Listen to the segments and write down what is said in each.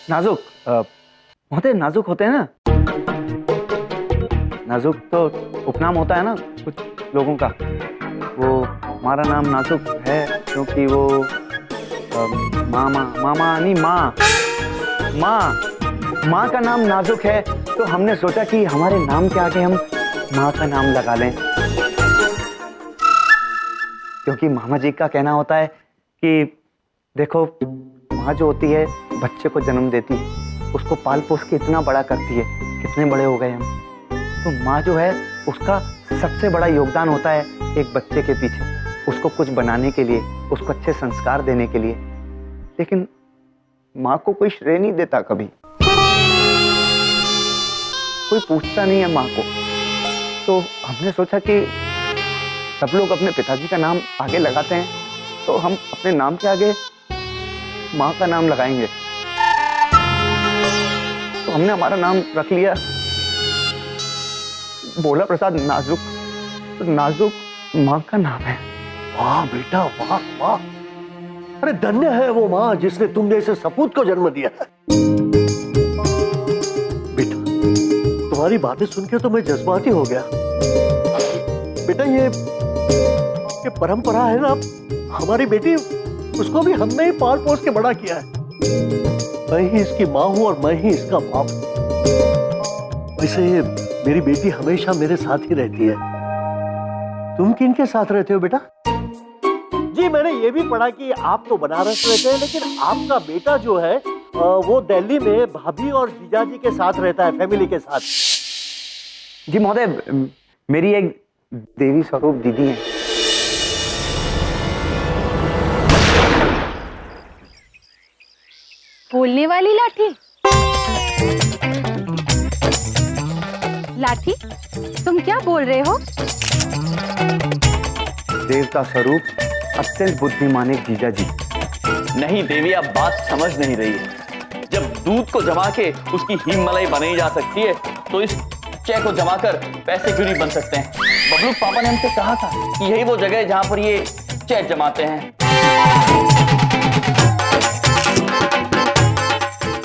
नाजुक होते नाजुक होते हैं ना। नाजुक तो उपनाम होता है ना कुछ लोगों का। वो हमारा नाम नाजुक है क्योंकि वो मामा नहीं माँ का नाम नाजुक है, तो हमने सोचा कि हमारे नाम के आगे हम माँ का नाम लगा लें, क्योंकि मामा जी का कहना होता है कि देखो माँ जो होती है बच्चे को जन्म देती है, उसको पाल पोस के इतना बड़ा करती है, कितने बड़े हो गए हम। तो माँ जो है उसका सबसे बड़ा योगदान होता है एक बच्चे के पीछे, उसको कुछ बनाने के लिए, उसको अच्छे संस्कार देने के लिए। लेकिन माँ को कोई श्रेय नहीं देता, कभी कोई पूछता नहीं है माँ को। तो हमने सोचा कि सब लोग अपने पिताजी का नाम आगे लगाते हैं, तो हम अपने नाम के आगे माँ का नाम लगाएंगे। तो हमने हमारा नाम रख लिया भोला प्रसाद नाजुक। तो नाजुक माँ का नाम है। वाह बेटा वाह वाह, अरे धन्य है वो माँ जिसने तुम जैसे सपूत को जन्म दिया है। बेटा तुम्हारी बातें सुन के तो मैं जज्बाती हो गया। बेटा ये परंपरा है ना, हमारी बेटी उसको भी हमने ही पाल पोस के बड़ा किया है। मैं ही इसकी माँ हूं और मैं ही इसका बाप। वैसे मेरी बेटी हमेशा मेरे साथ ही रहती है। तुम किनके साथ रहते हो बेटा? जी मैंने ये भी पढ़ा कि आप तो बनारस रहते हैं, लेकिन आपका बेटा जो है वो दिल्ली में भाभी और जीजाजी के साथ रहता है, फैमिली के साथ। जी महोदय, मेरी एक देवी स्वरूप दीदी है। बोलने वाली लाठी? लाठी, तुम क्या बोल रहे हो? देवता स्वरूप अत्यंत बुद्धिमान एक जीजा जी। नहीं देवी, आप बात समझ नहीं रही है। जब दूध को जमा के उसकी हीम मलाई बनाई जा सकती है, तो इस चेक को जमा कर पैसे क्यों नहीं बन सकते हैं? बबलू पापा ने हमसे कहा था कि यही वो जगह है जहां पर ये चेक जमाते हैं।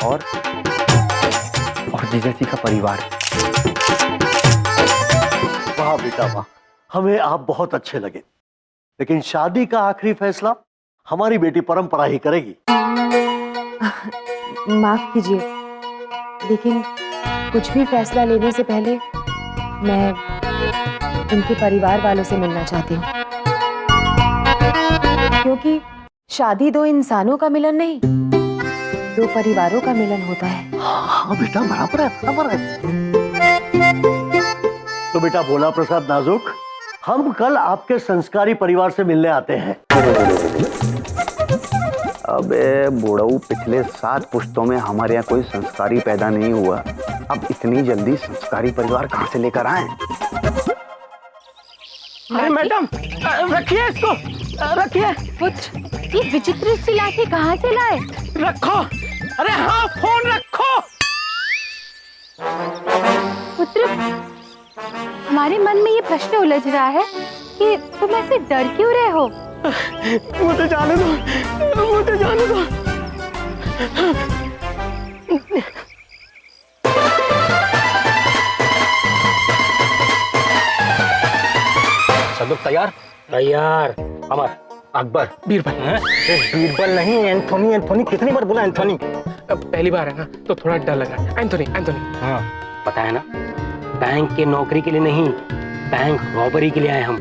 और जीजा जी का परिवार। वाह बेटा वाह, हमें आप बहुत अच्छे लगे, लेकिन शादी का आखिरी फैसला हमारी बेटी परंपरा ही करेगी। माफ कीजिए, लेकिन कुछ भी फैसला लेने से पहले मैं उनके परिवार वालों से मिलना चाहती हूँ, क्योंकि शादी दो इंसानों का मिलन नहीं, दो परिवारों का मिलन होता है। हाँ बेटा बराबर है, बराबर है। तो बेटा भोला प्रसाद नाजुक, हम कल आपके संस्कारी परिवार से मिलने आते हैं। अबे बुढ़ऊ, पिछले 7 पुश्तों में हमारे यहाँ कोई संस्कारी पैदा नहीं हुआ, अब इतनी जल्दी संस्कारी परिवार कहाँ से लेकर आए? अरे मैडम, रखिए इसको, रखिए। पुत्र, ये विचित्र सी लाठी कहाँ से लाए? रखो। अरे हाँ, फोन रखो। पुत्र, हमारे मन में ये प्रश्न उलझ रहा है कि तुम ऐसे डर क्यों रहे हो? मुझे जाने दो, मुझे जाने दो। सब लोग तैयार? तैयार। अमर, अकबर, बीरबल। बीरबल नहीं, एंथोनी। एंथोनी कितनी बार बोला एंथोनी? पहली बार है ना, तो थोड़ा डर लग रहा है। Anthony, Anthony. हाँ, पता है ना, बैंक के नौकरी के लिए नहीं, बैंक रॉबरी के लिए आए हम।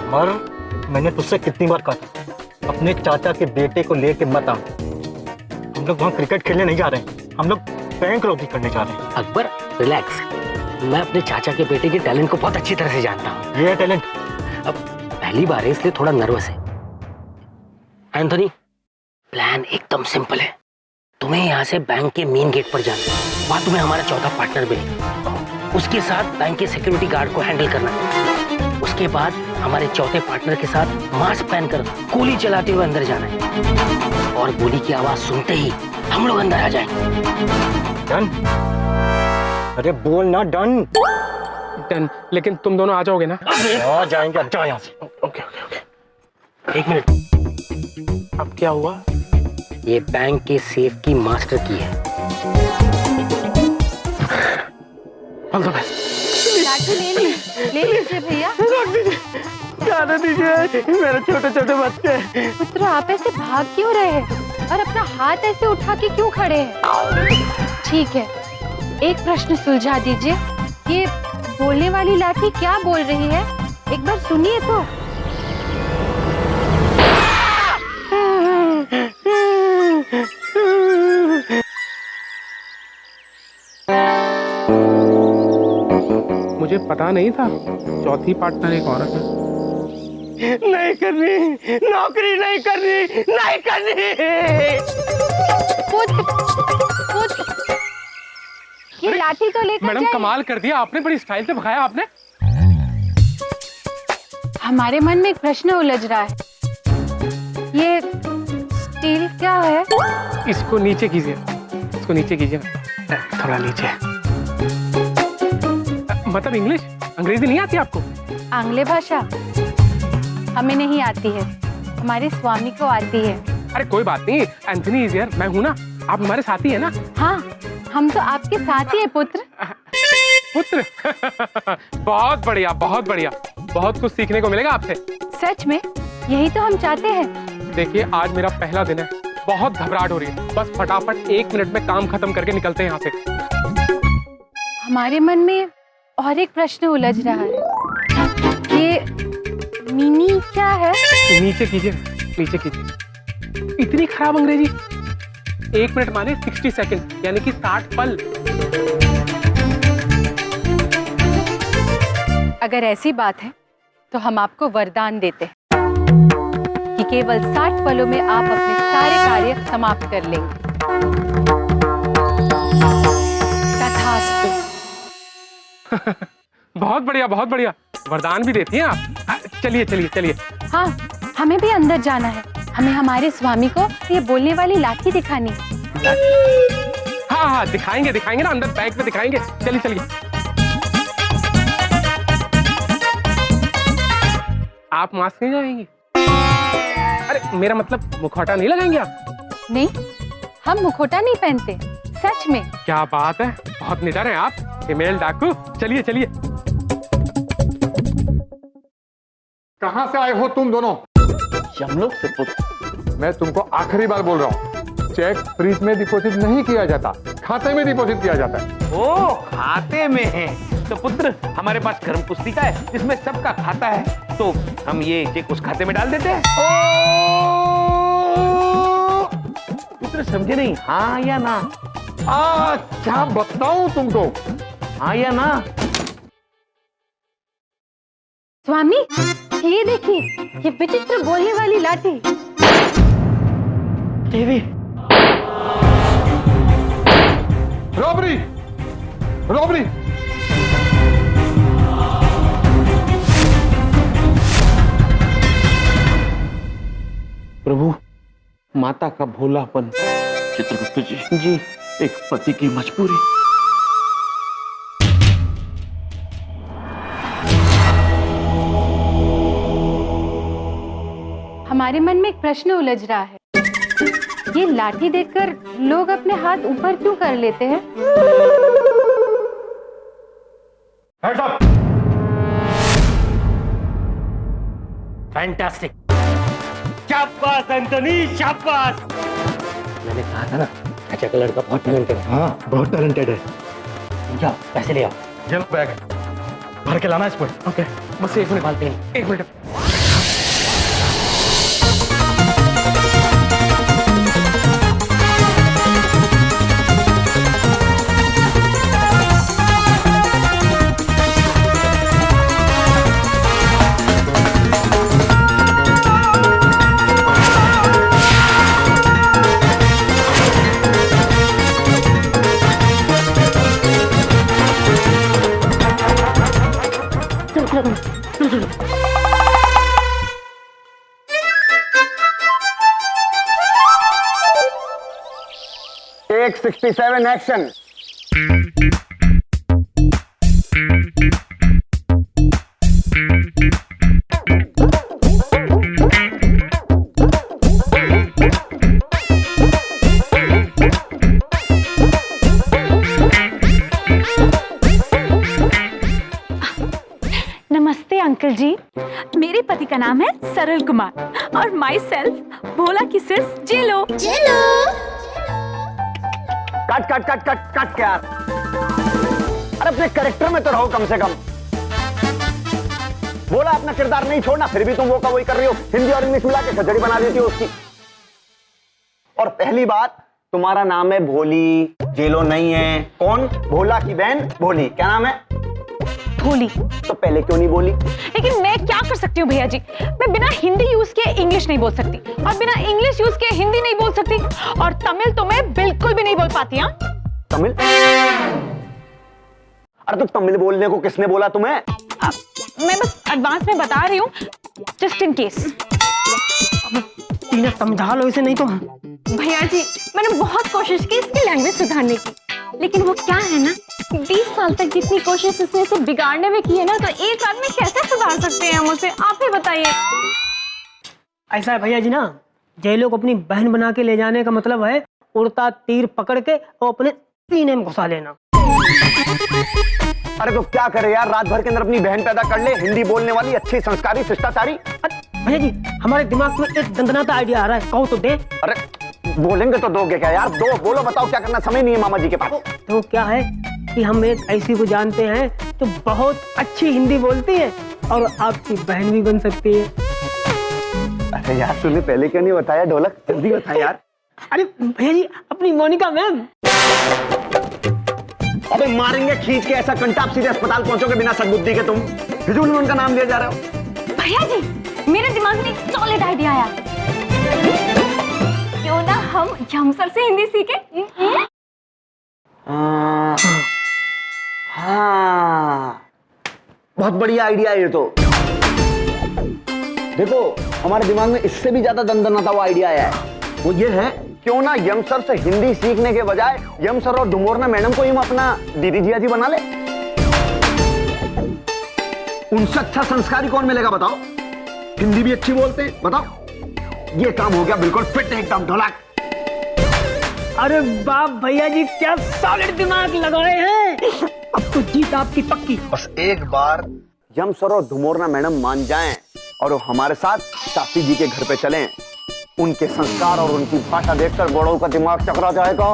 अमर, मैंने तुझसे कितनी बार कहा था, अपने चाचा के बेटे को लेके मत आ। हम लोग वहाँ क्रिकेट खेलने नहीं जा रहे हैं, हम लोग बैंक रॉबरी करने जा रहे हैं। अकबर रिलैक्स, मैं अपने चाचा के बेटे के टैलेंट को बहुत अच्छी तरह से जानता हूँ। ये टैलेंट अब पहली बार है, इसलिए थोड़ा नर्वस है। एंथोनी, प्लान एकदम सिंपल है। तुम्हें यहाँ से बैंक के मेन गेट पर जाना, वहाँ तुम्हें हमारा चौथा पार्टनर मिलेगा, उसके साथ बैंक के सिक्योरिटी गार्ड को हैंडल करना। उसके बाद हमारे चौथे पार्टनर के साथ मास्क पहनकर गोली चलाते हुए अंदर जाना है, और गोली की आवाज सुनते ही हम लोग अंदर आ जाएंगे। डन? अरे बोल ना। डन? डन। लेकिन तुम दोनों आ जाओगे ना? आ जाएंगे। अब जाओ यहाँ से। Okay okay okay. 1 मिनट। अब क्या हुआ? ये बैंक के सेफ की मास्टर की है। All the best. लाठी ले लीजिए भैया। जाने दीजिए, मेरे छोटे छोटे बच्चे। पुत्र, आप ऐसे भाग क्यों रहे हैं और अपना हाथ ऐसे उठा के क्यों खड़े हैं? ठीक है, एक प्रश्न सुलझा दीजिए। ये बोलने वाली लाठी क्या बोल रही है? एक बार सुनिए तो। मुझे पता नहीं था चौथी पार्टनर एक औरत है। नहीं करनी, नौकरी नहीं करनी, नहीं करनी। पुत्र, ये लाठी तो लेकर मैडम जाइए। कमाल कर दिया आपने, बड़ी स्टाइल से भगाया आपने। हमारे मन में एक प्रश्न उलझ रहा है। ये स्टील क्या है? इसको नीचे कीजिए, इसको नीचे कीजिए, थोड़ा नीचे। मतलब इंग्लिश, अंग्रेजी नहीं आती आपको? आंग्ले भाषा हमें नहीं आती है, हमारे स्वामी को आती है। अरे कोई बात नहीं, एंथनी इज हियर, मैं हूं ना, आप हमारे साथी है ना। हाँ, हम तो आपके साथ ही है पुत्र। पुत्र बहुत बढ़िया, बहुत बढ़िया, बहुत कुछ सीखने को मिलेगा आपसे। सच में यही तो हम चाहते हैं। देखिए, आज मेरा पहला दिन है, बहुत घबराहट हो रही है, बस फटाफट 1 मिनट में काम खत्म करके निकलते हैं यहाँ से। हमारे मन में और एक प्रश्न उलझ रहा है। ये मिनी क्या है? नीचे कीजिए, नीचे कीजिए। इतनी खराब अंग्रेजी। 1 मिनट माने 60 सेकंड, यानी कि 60 पल। अगर ऐसी बात है तो हम आपको वरदान देते हैं कि केवल 60 पलों में आप अपने सारे कार्य समाप्त कर लेंगे। तथास्तु। बहुत बढ़िया, बहुत बढ़िया, वरदान भी देती हैं आप। चलिए चलिए चलिए। हाँ, हमें भी अंदर जाना है। हमें हमारे स्वामी को ये बोलने वाली लाठी दिखानी है। हाँ हाँ, दिखाएंगे दिखाएंगे ना, अंदर बैंक में दिखाएंगे। चलिए चलिए। आप मास्क नहीं लगाएंगी? अरे मेरा मतलब मुखौटा नहीं लगाएंगे आप? नहीं, हम मुखौटा नहीं पहनते, सच में। क्या बात है, बहुत निडर हैं आप, फीमेल डाकू। चलिए चलिए। कहां से आए हो तुम दोनों? यमलोक से पुत्र। मैं तुमको आखिरी बार बोल रहा हूँ, चेक फ्रीज में डिपॉजिट नहीं किया जाता, खाते में डिपॉजिट किया जाता है। ओ, खाते में है तो पुत्र, हमारे पास कर्म पुस्तिका है जिसमें सबका खाता है, तो हम ये चेक उस खाते में डाल देते हैं। पुत्र समझे नहीं, हाँ या ना? क्या बताऊं तुमको? हाँ या ना? स्वामी, ये देखिए, ये विचित्र बोलने वाली लाठी। देवी, रॉबरी, रॉबरी। प्रभु, माता का भोलापन। चित्रगुप्त जी, जी एक पति की मजबूरी। हमारे मन में एक प्रश्न उलझ रहा है। ये लाठी देखकर लोग अपने हाथ ऊपर क्यों कर लेते हैं? फैंटास्टिक, शाबाश एंटनी, शाबाश। मैंने कहा था ना, अच्छा का लड़का बहुत टैलेंटेड है। हाँ, बहुत टैलेंटेड है। जाओ, पैसे ले आओ। चलो बैग भर के लाना इसको। ओके, बस 1 मिनट, निकालते हैं। 1 मिनट। Take 67 action. का नाम है सरल कुमार और माई सेल्फ भोला की सिर्फ जेलो। Cut cut cut cut cut क्या? अरे अपने कैरेक्टर में तो रहो कम से कम। बोला अपना किरदार नहीं छोड़ना, फिर भी तुम वो का वही कर रही हो, हिंदी और इंग्लिश मिला के खजड़ी बना देती हो उसकी। और पहली बात, तुम्हारा नाम है भोली, जेलो नहीं है। कौन? भोला की बहन भोली। क्या नाम है? भोली। तो पहले क्यों नहीं बोली? लेकिन मैं क्या कर सकती हूँ भैया जी, मैं बिना हिंदी यूज के इंग्लिश नहीं बोल सकती और बिना इंग्लिश यूज के हिंदी नहीं बोल सकती और तमिल तो मैं बिल्कुल भी नहीं बोल पाती। हाँ, तमिल? अरे तो तमिल बोलने को किसने बोला तुम्हें? मैं बस एडवांस में बता रही हूँ, जस्ट इन केस। टीना समझा लो इसे, नहीं तो भैया जी मैंने बहुत कोशिश की इसकी लैंग्वेज सुधारने की, लेकिन वो क्या है ना, 20 साल तक जितनी कोशिश इसने इसे बिगाड़ने में की है ना, तो एक रात में कैसे सुधार सकते हैं हम उसे? आप ही बताइए। ऐसा है भैया जी ना, जेलो को अपनी बहन बना के ले जाने का मतलब है उड़ता तीर पकड़ के और अपने सीने में घुसा लेना। अरे तो क्या करे यार, रात भर के अंदर अपनी बहन पैदा कर ले, हिंदी बोलने वाली, अच्छी संस्कारी शिष्टाचारी। भैया जी हमारे दिमाग में एक दंदनाता आइडिया आ रहा है, कहो तो दे। अरे बोलेंगे तो दोगे क्या यार? दो बोलो, बताओ क्या करना, समय नहीं है मामा जी के पास। तो क्या है कि हम एक ऐसी को जानते हैं जो बहुत अच्छी हिंदी बोलती है और आपकी बहन भी बन सकती है। अरे यार तूने पहले क्यों नहीं बताया ढोलक? जल्दी बता यार। अरे भैया जी अपनी मोनिका मैम। अबे मारेंगे खींच के ऐसा कंटा, आप सीधे अस्पताल पहुंचोगे बिना सद्बुद्धि के। तुम फिजूल में उनका नाम लिया जा रहे हो। भैया जी मेरे दिमाग में एक सॉलिड आइडिया आया, क्यों ना हम यमसर से हिंदी सीखें? हाँ बहुत बढ़िया आइडिया है ये तो। देखो हमारे दिमाग में इससे भी ज्यादा दंदनाता वो आइडिया आया है, वो ये है, क्यों ना यमसर से हिंदी सीखने के बजाय यमसर और डुमोरना मैडम को हम अपना दीदी जिया जी बना ले। उनसे अच्छा संस्कारी कौन मिलेगा बताओ? हिंदी भी अच्छी बोलते हैं, बताओ। ये काम हो गया बिल्कुल फिट एकदम ढोलक। अरे बाप भैया जी क्या सॉलिड दिमाग लगाए हैं, अब तो जीत आपकी पक्की। बस एक बार यमसर और डुमोरना मैडम मान जाएं और वो हमारे साथ चाची जी के घर पे चलें, उनके संस्कार और उनकी भाषा देखकर बुढ़ऊ का दिमाग चकरा जाएगा।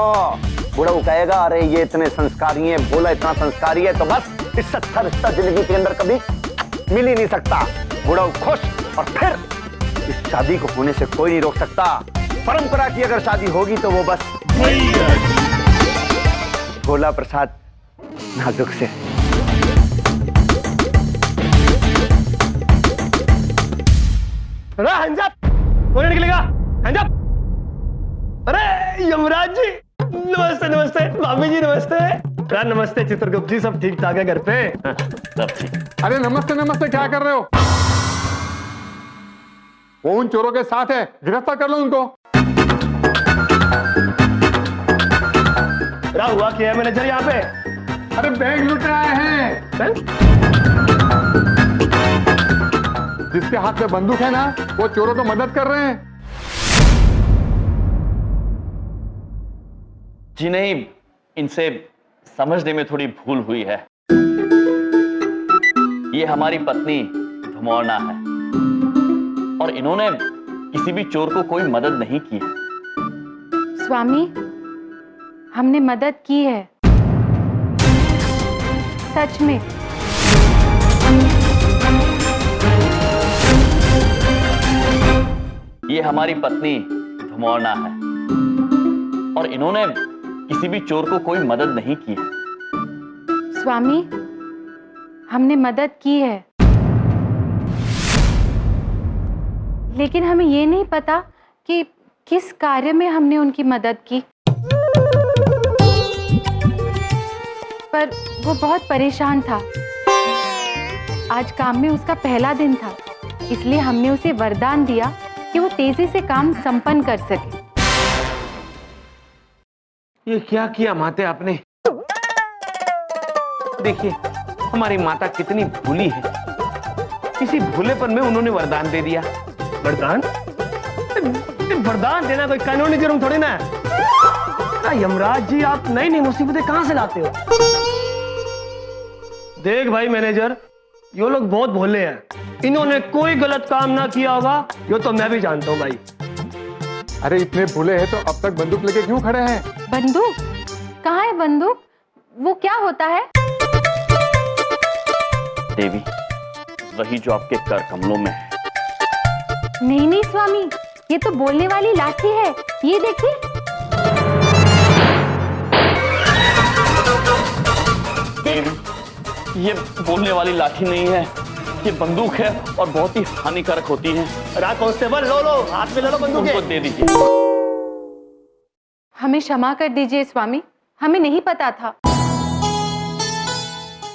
बुढ़ऊ कहेगा अरे ये इतने संस्कारी है, भोला इतना संस्कारी है, तो बस इससे अच्छा रिश्ता जिंदगी के अंदर कभी मिल ही नहीं सकता। बुढ़ऊ खुश, और फिर इस शादी को होने से कोई नहीं रोक सकता। परंपरा की अगर शादी होगी तो वो बस भोला प्रसाद नाजुक से। कौन निकलेगा? अरे यमराज जी नमस्ते। नमस्ते भाभी जी, नमस्ते। नमस्ते चित्रगुप्त जी, सब ठीक ठाक है घर पे? सब ठीक। अरे नमस्ते नमस्ते, क्या कर रहे हो? वो उन चोरों के साथ है, गिरफ्तार कर लो उनको। क्या हुआ, क्या है मैनेजर यहाँ पे? अरे बैंक लुट आए हैं। जिसके हाथ में बंदूक है ना, वो चोरों को मदद कर रहे हैं। जी नहीं, इनसे समझने में थोड़ी भूल हुई है। ये हमारी पत्नी धुमोरना है और इन्होंने किसी भी चोर को कोई मदद नहीं की है। स्वामी हमने मदद की है, सच में। ये हमारी पत्नी धुमोरना है और इन्होंने किसी भी चोर को कोई मदद नहीं की है। स्वामी हमने मदद की है, लेकिन हमें ये नहीं पता कि किस कार्य में हमने उनकी मदद की। पर वो बहुत परेशान था, आज काम में उसका पहला दिन था, इसलिए हमने उसे वरदान दिया कि वो तेजी से काम संपन्न कर सके। ये क्या किया माते आपने? देखिए हमारी माता कितनी भूली है, इसी भूलेपन में उन्होंने वरदान दे दिया। वरदान? वरदान देना कोई कानूनी जुर्म थोड़ी ना है। यमराज जी आप नई नई मुसीबतें कहां से लाते हो? देख भाई मैनेजर, ये लोग बहुत भोले हैं, इन्होंने कोई गलत काम ना किया होगा, ये तो मैं भी जानता हूँ भाई। अरे इतने भूले हैं तो अब तक बंदूक लेके क्यों खड़े हैं? बंदूक? कहाँ है बंदूक? वो क्या होता है? देवी, वही जो आपके कर कमलों में है। नहीं नहीं स्वामी, ये तो बोलने वाली लाठी है, ये देखिए। देवी, ये बोलने वाली लाठी नहीं है, ये बंदूक है और बहुत ही हानिकारक होती है। रात कांस्टेबल, लो लो, हाथ में ले लो बंदूक। उनको दे दीजिए। हमें क्षमा कर दीजिए स्वामी, हमें नहीं पता था।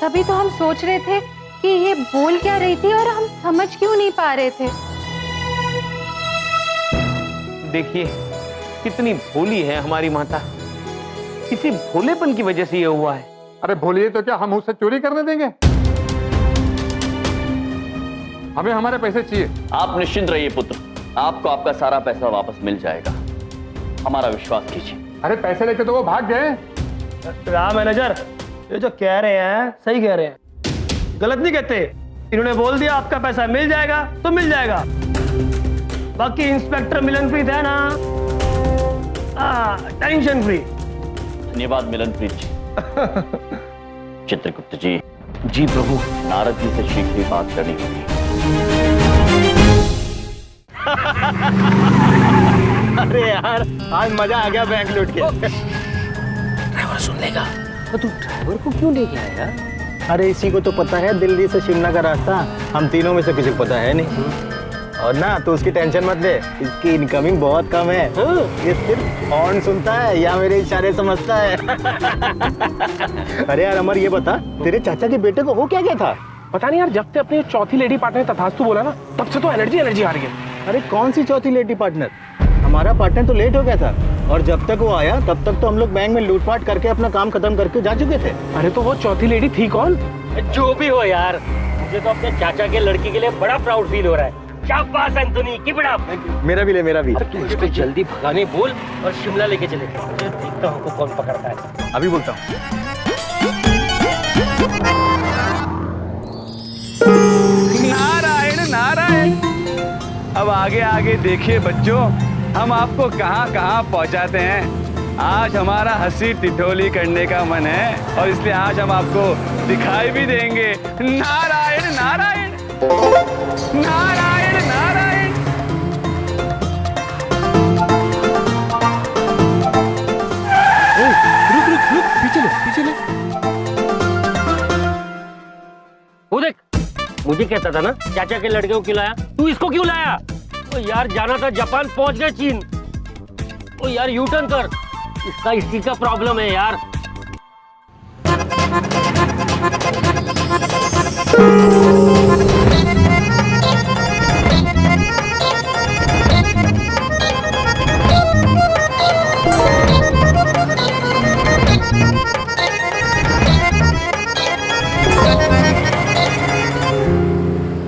तभी तो हम सोच रहे थे कि ये बोल क्या रही थी और हम समझ क्यों नहीं पा रहे थे। देखिए कितनी भोली है हमारी माता, इसी भोलेपन की वजह से ये हुआ है। अरे भोलिए तो क्या हम उससे चोरी करने देंगे? हमें हमारे पैसे चाहिए। आप निश्चिंत रहिए पुत्र, आपको आपका सारा पैसा वापस मिल जाएगा, हमारा विश्वास कीजिए। अरे पैसे लेके तो वो भाग गए। राम मैनेजर, ये जो कह रहे हैं सही कह रहे हैं, गलत नहीं कहते। इन्होंने बोल दिया आपका पैसा मिल जाएगा तो मिल जाएगा। बाकी इंस्पेक्टर मिलनप्रीत है ना, टेंशन फ्री। धन्यवाद मिलनप्रीत जी। चित्रगुप्त जी। जी प्रभु। नारद जी से शीघ्र ही बात करनी होगी। अरे यार, आज मजा आ गया बैंक लूट के। ड्राइवर सुन लेगा। तो तू ड्राइवर को क्यों लेके आया? अरे इसी को तो पता है दिल्ली से शिमला का रास्ता, हम तीनों में से किसी को पता है नहीं। और ना तो उसकी टेंशन मत ले, इसकी इनकमिंग बहुत कम है। ये सिर्फ हॉर्न सुनता है या मेरे इशारे समझता है। अरे यार अमर, ये बता तेरे चाचा के बेटे को हो क्या गया था? पता नहीं यार, जब से अपनी चौथी लेडी पार्टनर तथास्तु बोला ना, तब से तो एनर्जी हार गई। अरे कौन सी चौथी लेडी पार्टनर? हमारा पार्टनर तो लेट हो गया था और जब तक वो आया तब तक तो हम लोग बैंक में लूटपाट करके अपना काम खत्म करके जा चुके थे। अरे तो वो चौथी लेडी थी कौन? जो भी हो यार, मुझे तो अपने चाचा के लड़की के लिए बड़ा प्राउड फील हो रहा है। शाबाश एंथोनी, कीप इट अप। मेरा भी ले, मेरा भी। तू इसको जल्दी भगाने बोल और शिमला लेके चले। देखता हूँ कौन पकड़ता है। अभी बोलता हूँ। नारायण नारायण। अब आगे आगे देखिए बच्चों, हम आपको कहाँ कहाँ पहुँचाते हैं। आज हमारा हंसी टिटोली करने का मन है और इसलिए आज हम आपको दिखाई भी देंगे। नारायण नारायण नारायण नारायण। रुक रुक रुक, पीछे ले पीछे ले। वो देख, मुझे कहता था ना चाचा के लड़के को क्यों लाया, तू इसको क्यों लाया? ओ यार जाना था जापान, पहुंच गया चीन। ओ यार यू टर्न कर, इसका इसी का प्रॉब्लम है यार।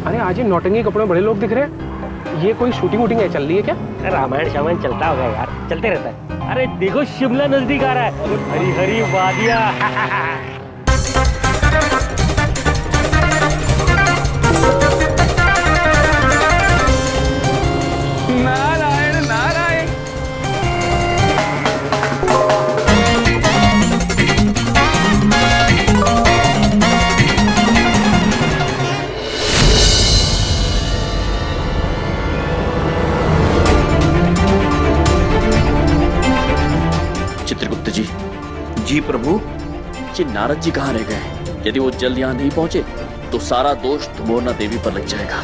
अरे आज ये नौटंकी कपड़े में बड़े लोग दिख रहे हैं, ये कोई शूटिंग वूटिंग है चल रही है क्या? रामायण शामायण चलता होगा यार, चलते रहता है। अरे देखो शिमला नजदीक आ रहा है, हरी हरी वादियां। नारायण नारायण। चित्रगुप्त जी। जी प्रभु। जी नारद जी कहाँ रह गए? यदि वो जल्द यहाँ नहीं पहुंचे तो सारा दोष धुमोरना देवी पर लग जाएगा।